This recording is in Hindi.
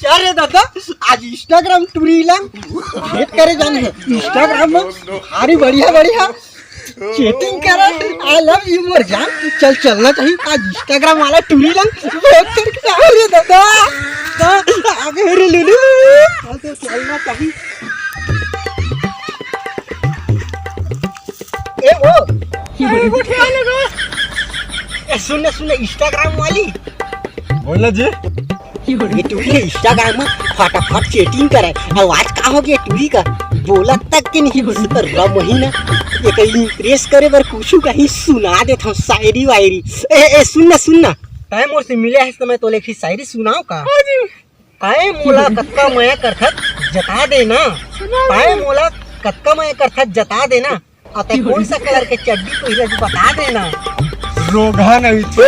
क्या रे दादा आज इंस्टाग्राम टूरीला भेंट करे जाने इंस्टाग्राम में भारी बढ़िया बढ़िया चैटिंग करा आई लव यू मोर जान चल चलना चाहिए आज इंस्टाग्राम वाला टूरीला भेंट करके आओ रे दादा आगे रे लुलू तो चलना चाहिए ए वो सुन इंस्टाग्राम वाली बोला जी ये टूरी इंस्टाग्राम में फटाफट चैटिंग करे आवाज का हो गया टूरी का बोला तक के नहीं बोलता रब महीना ये कहीं इंप्रेस करे बर कुछ कहीं सुना देता हूँ शायरी वायरी ए सुनना काहे मोर से मिले है समय तो लेखी शायरी सुनाओ का काहे मोला कत्का मैं करथत जता देना काहे मोला कत्का मैं करथत जता देना अते कौन सा कलर के चड्डी पहिरे बता देना रोगा नहीं तो